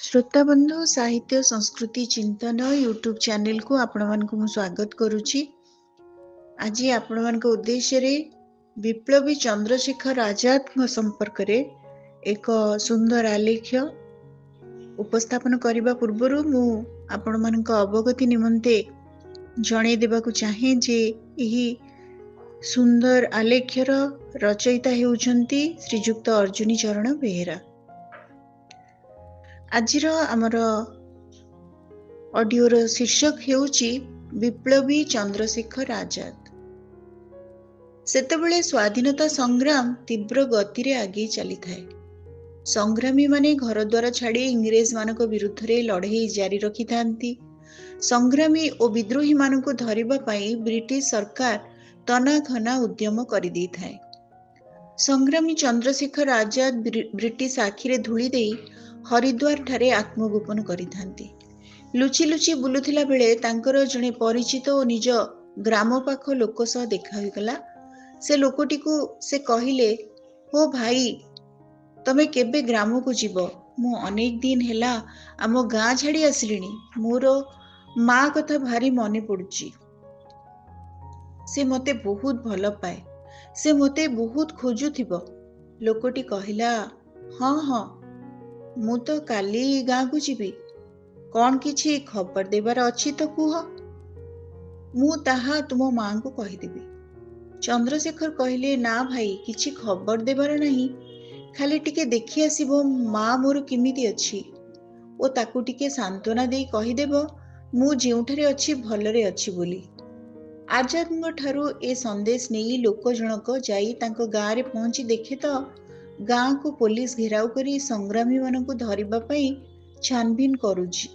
श्रोता बंधु साहित्य संस्कृति चिंतन यूट्यूब चैनल को आपण मानक स्वागत करुच्ची। आज आपण मान उद्देश्य विप्लवी चंद्रशेखर आजाद संपर्क रे एक सुंदर आलेख्य उपस्थापन करने पूर्वर मु आपण मान अवगति निमंते जणे देबाकु चाहे जे यही सुंदर आलेख्यर रचयिता हेउछंती श्रीजुक्त अर्जुनी चरण बेहेरा। आजिर आमर ऑडियोर शीर्षक हेउची विप्लवी चंद्रशेखर आजाद। सेतेबेले स्वाधीनता संग्राम तीव्र गति रे आगे चली थाए। संग्रामी माने घर द्वार छाड़ी इंग्रेज मानक विरुद्ध रे लड़ाई जारी रखी थांती। संग्रामी और विद्रोही मानक धरिबा पई ब्रिटिश सरकार तना घना उद्यम करि दै थाए। संग्रामी चंद्रशेखर आजाद ब्रिटिश आखिरे धूली देई हरिद्वार ठारे आत्मगोपन करिथांती। लुचि लुचि बुलुथिला बेले तांकर जणे परिचित और निज ग्राम पाख लोक सह देखा होइगला। से लोकटी को से कहिले, हो भाई तमे केबे ग्राम को जीव? मु अनेक दिन हेला आम गाँ छाड़ी आसिलिनी। मोर माँ कथा भारी मने पड़ुची। से मते बहुत भल पाए। से मते बहुत खोजुथिबो। लोकटी कहिला, हाँ हाँ मु तो काली गाँ को जीवी। कौन किछि खबर देबार अछि तो कुह, मु ताहा तुम माँ को कहिदेबी। चंद्रशेखर कहिले, ना भाई किछि खबर देबार नहीं, खाली टिके देखि आसिबो माँ मोर किमिति अछि ओ ताकू टिके सांत्वना देई कहिदेबो मु जेउठारे अछि भलरे अछि बोली। आजादଙ୍କ ठारू ए संदेश नहीं लोक जनक जाई तांको गाँ रे पहुंची देखे तो गाँ को पुलिस घेराव करी संग्रामी मानकु धरिबा पई छानबीन करूची।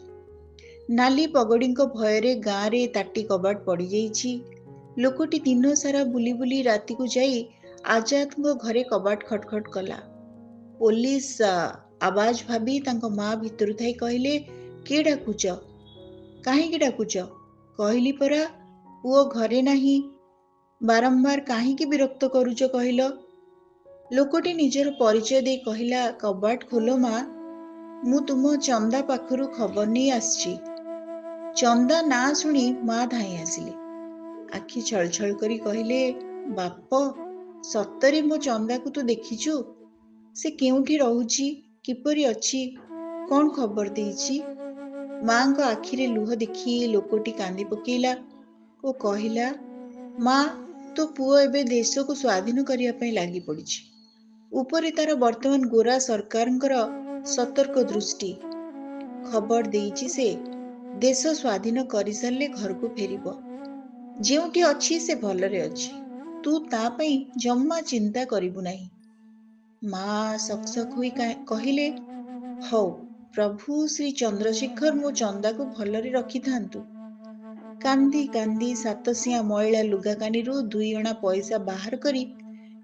नाली पगड़ीଙ୍କ भयरे गाँ रे ताटी कबाट पड़ी जाइछि। लोकटी दिन सारा बुली बुली राति को जाई आजादଙ୍କ घरे कबाट खटखट कला। पुलिस आवाज भाबी तांको माँ भितरु थाई कहिले, के डाकुच? काहेकि डाकुच? कहली परा पुओ घरे नाही। बारंबार काहेकि विरक्त करूच कहिल? लोकटी निजर परिचय दे कहिला, कबाट खोलो माँ, मु तुम चंदा पाखरु खबर नहीं आसची। चंदा ना सुनी माँ धाई आसिले। आखि छल छल करी कहिले, बाप सतरे मो चंदा को तू देखिचु? से केउठी रहुची, किपरि अछि, कौन खबर देइची? माँ को आखिरे लुह देखी लोकटी कांदी पकेला ओ कहिला, माँ तो पुओ एबे देश को स्वाधीन करिया पई लागी पड़िछि। उपरे तार वर्तमान गोरा सरकारंकर सतर्क दृष्टि। खबर देइछि से देश स्वाधीन करि सारले घर को फेरिबो। जेउठी अछि से भलरे अछि। तू ता पई जम्मा चिंता करिबु नाही। माँ सकसक हुई कहिले, हौ प्रभु श्री चंद्रशेखर मो चंदा को भलरे रखि थांतु। कांदी कांदी सातसिया मैला लुगा कानीरू 2 अणा पैसा बाहर करी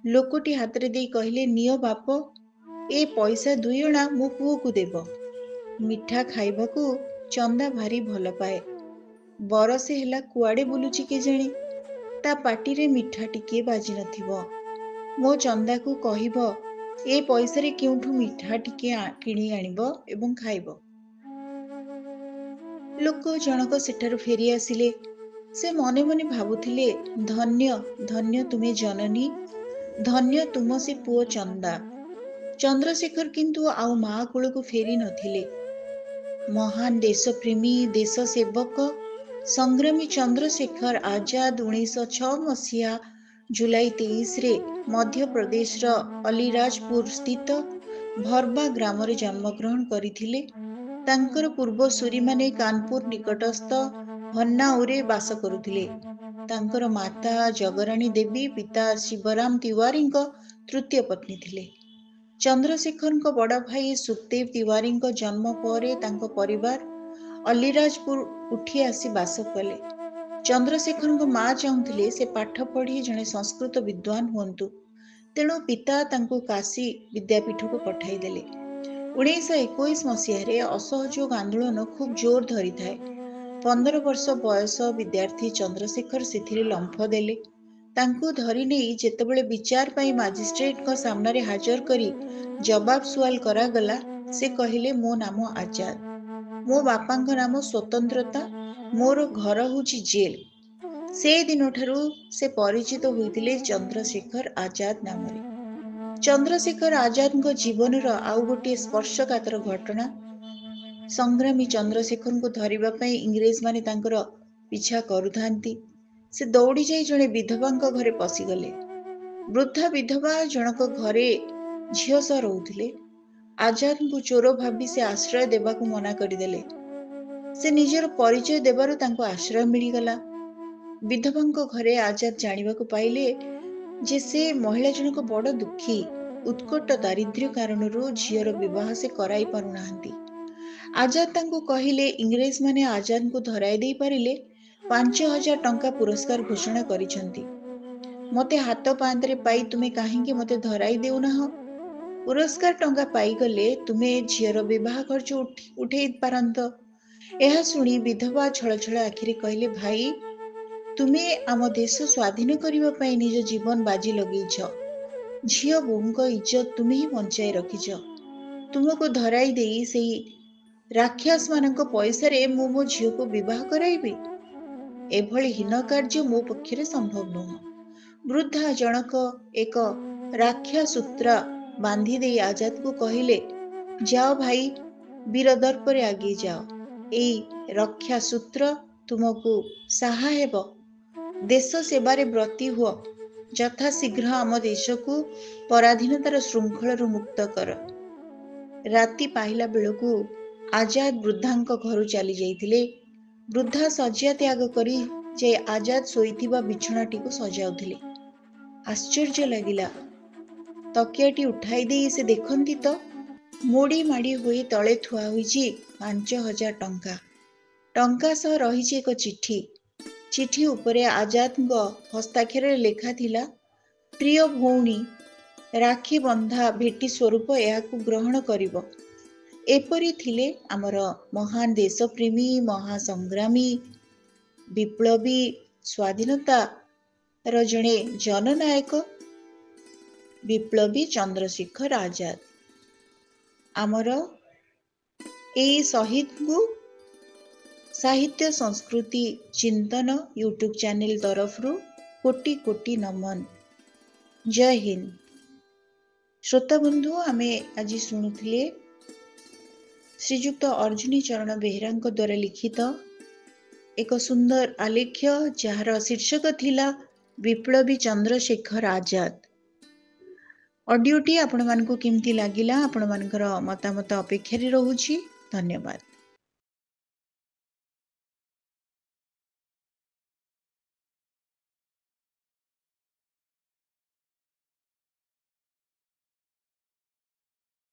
लोकटी हाथ रे देई कहिले, नियो बाप ए पैसा 2 अणा मो पुओ को देबो। मिठा खाइबा को चंदा भारी भल पाए। बरसे हेला कुआडे बुलुची के जानी, ता पाटी रे मिठा टिके बाजी नथिबो। मो चंदा को कहिबो ए पैसा रे केउठु मिठा टिके किणी आनिबो एवं खाइबो। लोक जनक सेठारु फेरी आसिले। से मने मने भाबुथिले, धन्य धन्य तुमे जननी, धन्य तुम से पुओ चंदा। चंद्रशेखर किंतु आउ माँ कोल को फेरी नथिले। महान देशप्रेमी देश सेवक संग्रामी चंद्रशेखर आजाद 1906 मसीहा जुलाई 23 रे मध्य प्रदेश रो अलीराजपुर स्थित भरबा ग्राम रे जन्म ग्रहण करिथिले। तांकर पूर्वसूरी माने कानपुर निकटस्थ हन्नाउरे बास करुथिले। तांकर माता जगरानी देवी पिता शिवराम तिवारी तृतीय पत्नी थिले। चंद्रशेखर बड़ भाई सुखदेव तिवारी जन्म परे तांको परिवार अलीराजपुर उठी आसी बास कले। चंद्रशेखर माँ चाहूथिले से पाठ पढ़ी जड़े संस्कृत विद्वान हुंतु। तेणु पिता तांको काशी विद्यापीठ को पठाई देले। 1921 मसीह असहयोग आंदोलन खूब जोर धरी थाए। 15 वर्ष बयस विद्यार्थी चंद्रशेखर से लंफ देले। तांको धरी नहीं जेतेबेले विचार पाई मजिस्ट्रेट सामने हाजर करी जवाब सुआल करागला से कहिले मो नाम आजाद, मो बापांक नाम स्वतंत्रता, मोर घर होची जेल। से दिन ठारू से परिचित होइतिले चंद्रशेखर आजाद नामरे। चंद्रशेखर आजाद जीवन आउ गोटे स्पर्शकातर घटना। संग्रामी चंद्रशेखर को धरिबा पई इंग्रेज माने तांकर पिछा करुथांती। से दौड़ी जाई जणे विधवांक घरे पशिगले। वृद्धा विधवा जनक घरे झियो सह रहुथिले। आजाद को चोर भाबी से आश्रय देबाकू मना करिदेले। से निजर परिचय देबारु तांको आश्रय मिलिगला। विधवांक घरे आजाद जानिबाकू पाइले जे से महिला जनक बड़ दुखी, उत्कट दारिद्र्य कारणरू झियर विवाह से कराई पारुनाहांती। आजाद तांको कहिले इंग्रेज माने आजाद को धराई देई पारिले 5000 टंका पुरस्कार घोषणा करिसंती। मते हाथ पांतरे पाई तुमे काहेकि मते धराई देउनाह? पुरस्कार टंका पाई गले तुमे झियर विवाह खर्च उठेई पारंत। एहा सुनी विधवा छळ छळ आखिरे कहिले, भाई तुमे आम देश स्वाधीन करिबा पई निज जीवन बाजी लगेइछ। झियो बोहुंक इज्जत तुमे ही बंचाई रखिछ। तुमको धराई देई सेही राक्षस मानक पैसारे मो झियो को विवाह कराइबी? एभଳି हीन कार्य मो पक्षरे संभव नुह। वृद्धा जनक एक राख्या सूत्र बांधी दे आजाद को कहिले, जाओ भाई वीर दर्परे आगे जाओ। एई रक्षा सूत्र तुमको साहा हेब। देश सेवारे ब्रती हुआ। यथा शीघ्र आम देश को पराधीनतार श्रृंखल मुक्त कर। राति पाहिला बेलू आजाद वृद्धांक घर चली जाइथिले। वृद्धा शଯ୍या त्याग करी जे आजाद शोइथिबा बिछणाटी को सजाउथिले। आश्चर्य लगिला। तकियाटी उठाई दे से देखंती तो मोड़ी माड़ी होई तले थुआ होईची 5000 टंका। टंका सह रहिची एक चिठी। चिठी उपरे आजाद हस्ताक्षर लेखा थिला, प्रिय भौणी, राखी बंधा भेटी स्वरूप याकू ग्रहण करिब। एपरी थिले आमर महान देशप्रेमी, महासंग्रामी, विप्लवी, स्वाधीनता जणे जननायक विप्लवी चंद्रशेखर आजाद। आमर एई शहीद को साहित्य संस्कृति चिंतन यूट्यूब चैनल तरफरु कोटि कोटि नमन। जय हिंद। श्रोता बंधु, आमे आज शुणुथिले श्रीजुक्त अर्जुनी चरण बेहेरा द्वारा लिखित एक सुंदर आलेख्य जार शीर्षक थिला विप्लवी चंद्रशेखर आजाद। ऑडियोटी आपण मानकु केमती लागिला आपण मानकर मतामत अपेक्षा रे रहुछि। धन्यवाद।